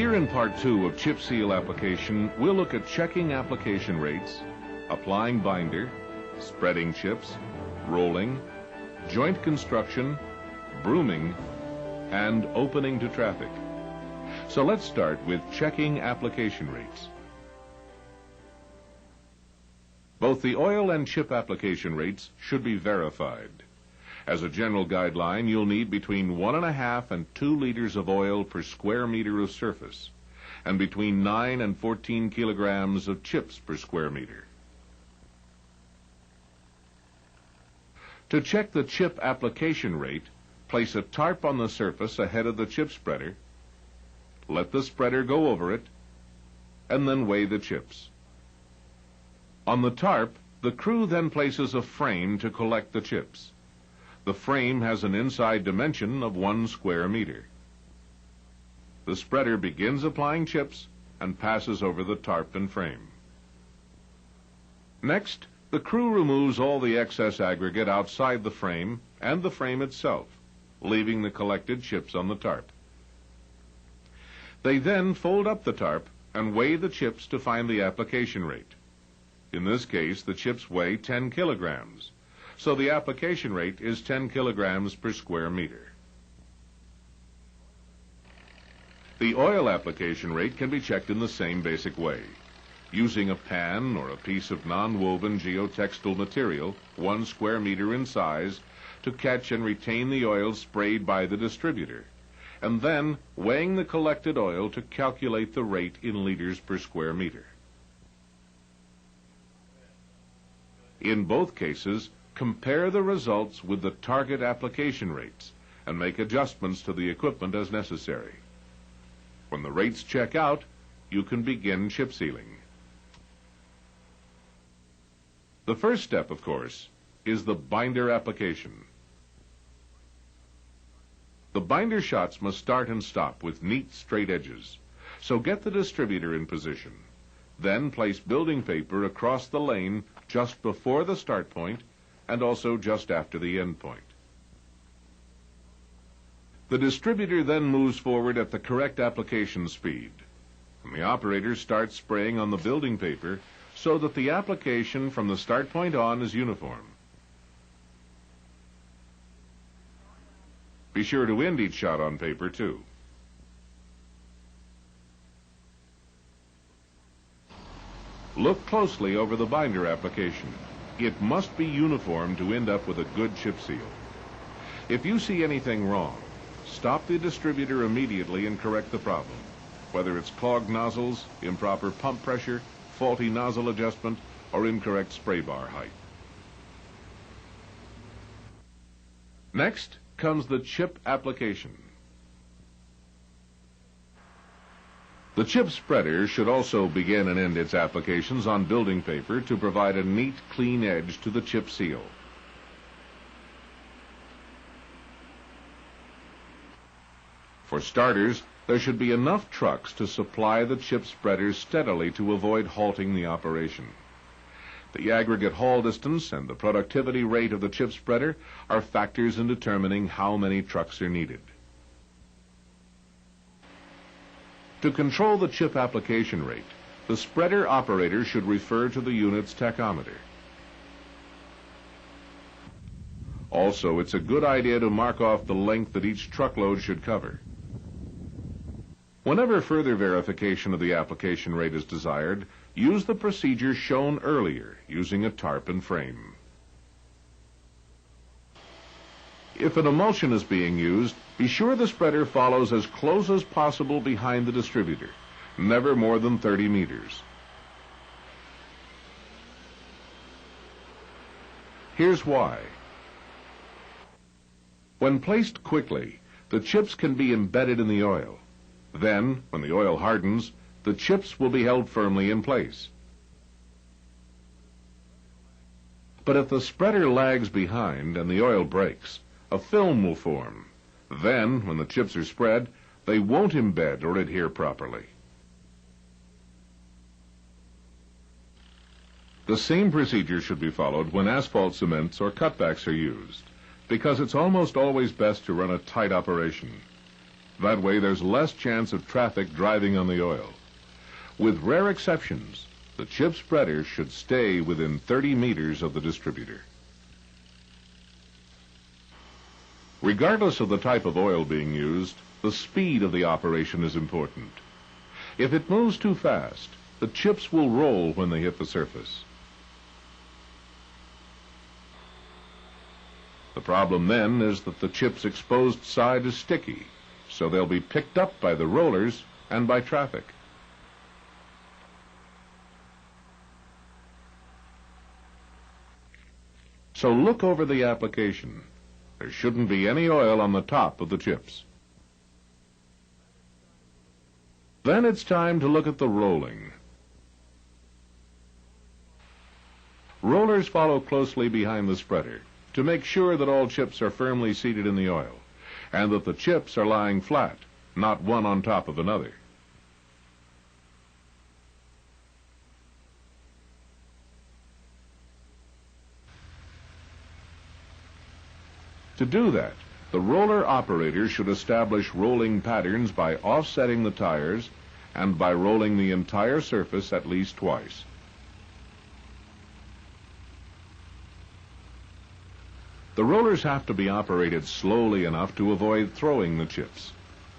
Here in Part 2 of chip seal application, we'll look at checking application rates, applying binder, spreading chips, rolling, joint construction, brooming, and opening to traffic. So let's start with checking application rates. Both the oil and chip application rates should be verified. As a general guideline, you'll need between 1.5 and 2 liters of oil per square meter of surface, and between 9 and 14 kilograms of chips per square meter. To check the chip application rate, place a tarp on the surface ahead of the chip spreader, let the spreader go over it, and then weigh the chips. On the tarp, the crew then places a frame to collect the chips. The frame has an inside dimension of 1 square meter. The spreader begins applying chips and passes over the tarp and frame. Next, the crew removes all the excess aggregate outside the frame and the frame itself, leaving the collected chips on the tarp. They then fold up the tarp and weigh the chips to find the application rate. In this case, the chips weigh 10 kilograms. So the application rate is 10 kilograms per square meter. The oil application rate can be checked in the same basic way, using a pan or a piece of non-woven geotextile material, 1 square meter in size, to catch and retain the oil sprayed by the distributor, and then weighing the collected oil to calculate the rate in liters per square meter. In both cases, compare the results with the target application rates and make adjustments to the equipment as necessary. When the rates check out, you can begin chip sealing. The first step, of course, is the binder application. The binder shots must start and stop with neat, straight edges, so get the distributor in position. Then place building paper across the lane just before the start point and also just after the end point. The distributor then moves forward at the correct application speed, and the operator starts spraying on the building paper so that the application from the start point on is uniform. Be sure to end each shot on paper, too. Look closely over the binder application. It must be uniform to end up with a good chip seal. If you see anything wrong, stop the distributor immediately and correct the problem, whether it's clogged nozzles, improper pump pressure, faulty nozzle adjustment, or incorrect spray bar height. Next comes the chip application. The chip spreader should also begin and end its applications on building paper to provide a neat, clean edge to the chip seal. For starters, there should be enough trucks to supply the chip spreader steadily to avoid halting the operation. The aggregate haul distance and the productivity rate of the chip spreader are factors in determining how many trucks are needed. To control the chip application rate, the spreader operator should refer to the unit's tachometer. Also, it's a good idea to mark off the length that each truckload should cover. Whenever further verification of the application rate is desired, use the procedure shown earlier using a tarp and frame. If an emulsion is being used, be sure the spreader follows as close as possible behind the distributor, never more than 30 meters. Here's why. When placed quickly, the chips can be embedded in the oil. Then, when the oil hardens, the chips will be held firmly in place. But if the spreader lags behind and the oil breaks, a film will form. Then, when the chips are spread, they won't embed or adhere properly. The same procedure should be followed when asphalt cements or cutbacks are used, because it's almost always best to run a tight operation. That way there's less chance of traffic driving on the oil. With rare exceptions, the chip spreader should stay within 30 meters of the distributor. Regardless of the type of oil being used, the speed of the operation is important. If it moves too fast, the chips will roll when they hit the surface. The problem then is that the chip's exposed side is sticky, so they'll be picked up by the rollers and by traffic. So look over the application. There shouldn't be any oil on the top of the chips. Then it's time to look at the rolling. Rollers follow closely behind the spreader to make sure that all chips are firmly seated in the oil and that the chips are lying flat, not one on top of another. To do that, the roller operator should establish rolling patterns by offsetting the tires and by rolling the entire surface at least twice. The rollers have to be operated slowly enough to avoid throwing the chips.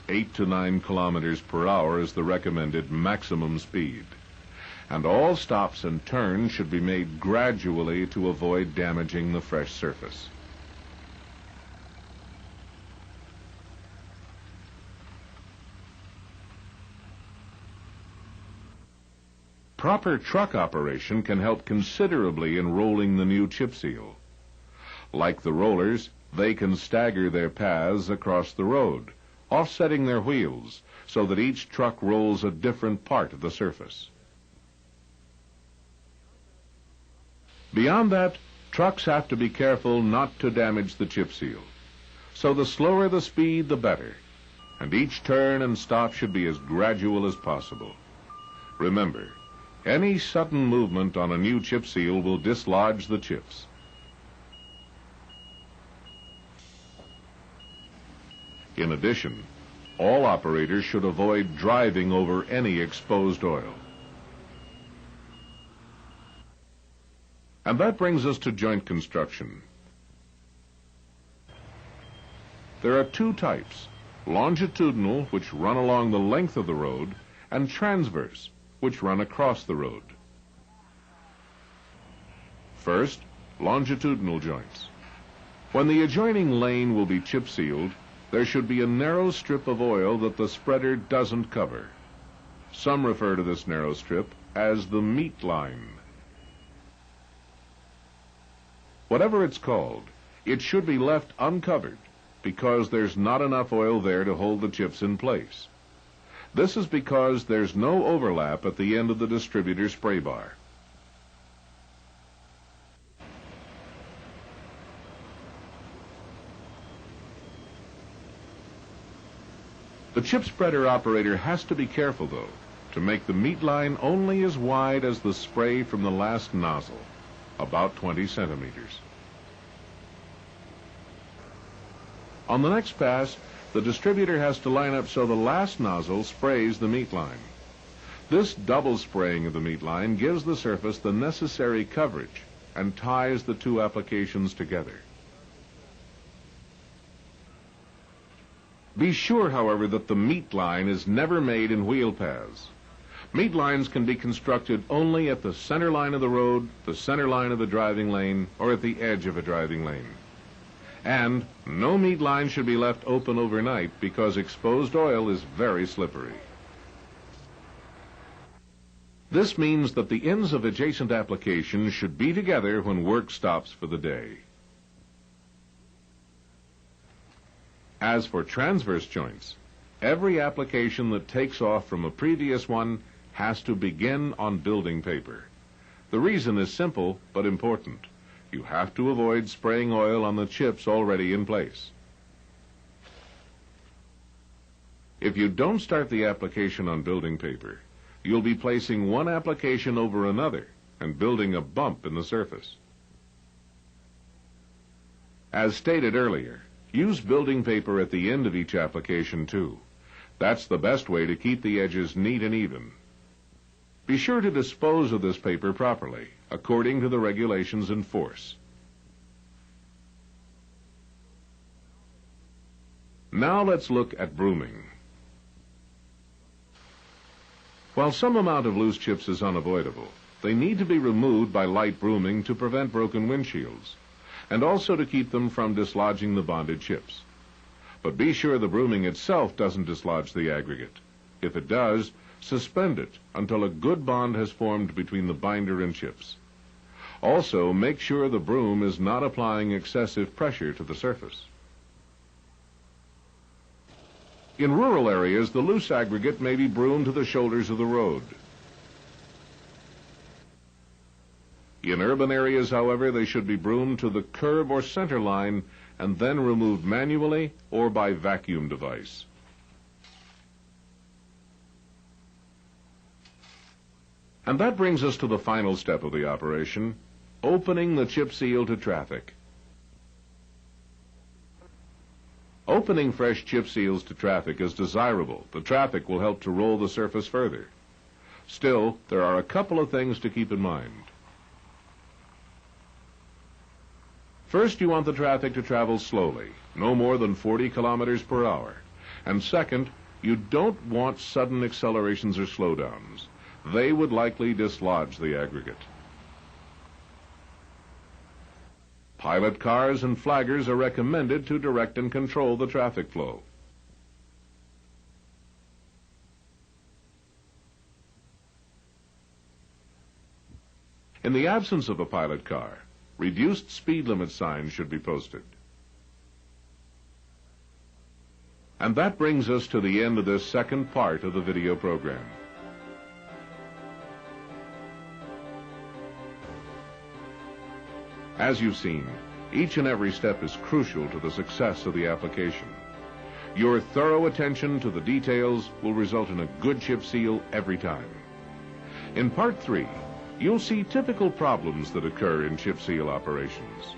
8 to 9 kilometers per hour is the recommended maximum speed. And all stops and turns should be made gradually to avoid damaging the fresh surface. Proper truck operation can help considerably in rolling the new chip seal. Like the rollers, they can stagger their paths across the road, offsetting their wheels so that each truck rolls a different part of the surface. Beyond that, trucks have to be careful not to damage the chip seal. So the slower the speed, the better, and each turn and stop should be as gradual as possible. Remember, any sudden movement on a new chip seal will dislodge the chips. In addition, all operators should avoid driving over any exposed oil. And that brings us to joint construction. There are two types: longitudinal, which run along the length of the road, and transverse, which run across the road. First, longitudinal joints. When the adjoining lane will be chip sealed, there should be a narrow strip of oil that the spreader doesn't cover. Some refer to this narrow strip as the meat line. Whatever it's called, it should be left uncovered because there's not enough oil there to hold the chips in place. This is because there's no overlap at the end of the distributor spray bar. The chip spreader operator has to be careful, though, to make the meat line only as wide as the spray from the last nozzle, about 20 centimeters. On the next pass, the distributor has to line up so the last nozzle sprays the meat line. This double spraying of the meat line gives the surface the necessary coverage and ties the two applications together. Be sure, however, that the meat line is never made in wheel paths. Meat lines can be constructed only at the center line of the road, the center line of the driving lane, or at the edge of a driving lane. And no meat line should be left open overnight because exposed oil is very slippery. This means that the ends of adjacent applications should be together when work stops for the day. As for transverse joints, every application that takes off from a previous one has to begin on building paper. The reason is simple but important. You have to avoid spraying oil on the chips already in place. If you don't start the application on building paper, you'll be placing one application over another and building a bump in the surface. As stated earlier, use building paper at the end of each application too. That's the best way to keep the edges neat and even. Be sure to dispose of this paper properly, according to the regulations in force. Now let's look at brooming. While some amount of loose chips is unavoidable, they need to be removed by light brooming to prevent broken windshields, and also to keep them from dislodging the bonded chips. But be sure the brooming itself doesn't dislodge the aggregate. If it does, suspend it until a good bond has formed between the binder and chips. Also, make sure the broom is not applying excessive pressure to the surface. In rural areas, the loose aggregate may be broomed to the shoulders of the road. In urban areas, however, they should be broomed to the curb or center line and then removed manually or by vacuum device. And that brings us to the final step of the operation, opening the chip seal to traffic. Opening fresh chip seals to traffic is desirable. The traffic will help to roll the surface further. Still, there are a couple of things to keep in mind. First, you want the traffic to travel slowly, no more than 40 kilometers per hour. And second, you don't want sudden accelerations or slowdowns. They would likely dislodge the aggregate. Pilot cars and flaggers are recommended to direct and control the traffic flow. In the absence of a pilot car, reduced speed limit signs should be posted. And that brings us to the end of this second part of the video program. As you've seen, each and every step is crucial to the success of the application. Your thorough attention to the details will result in a good chip seal every time. In Part 3, you'll see typical problems that occur in chip seal operations.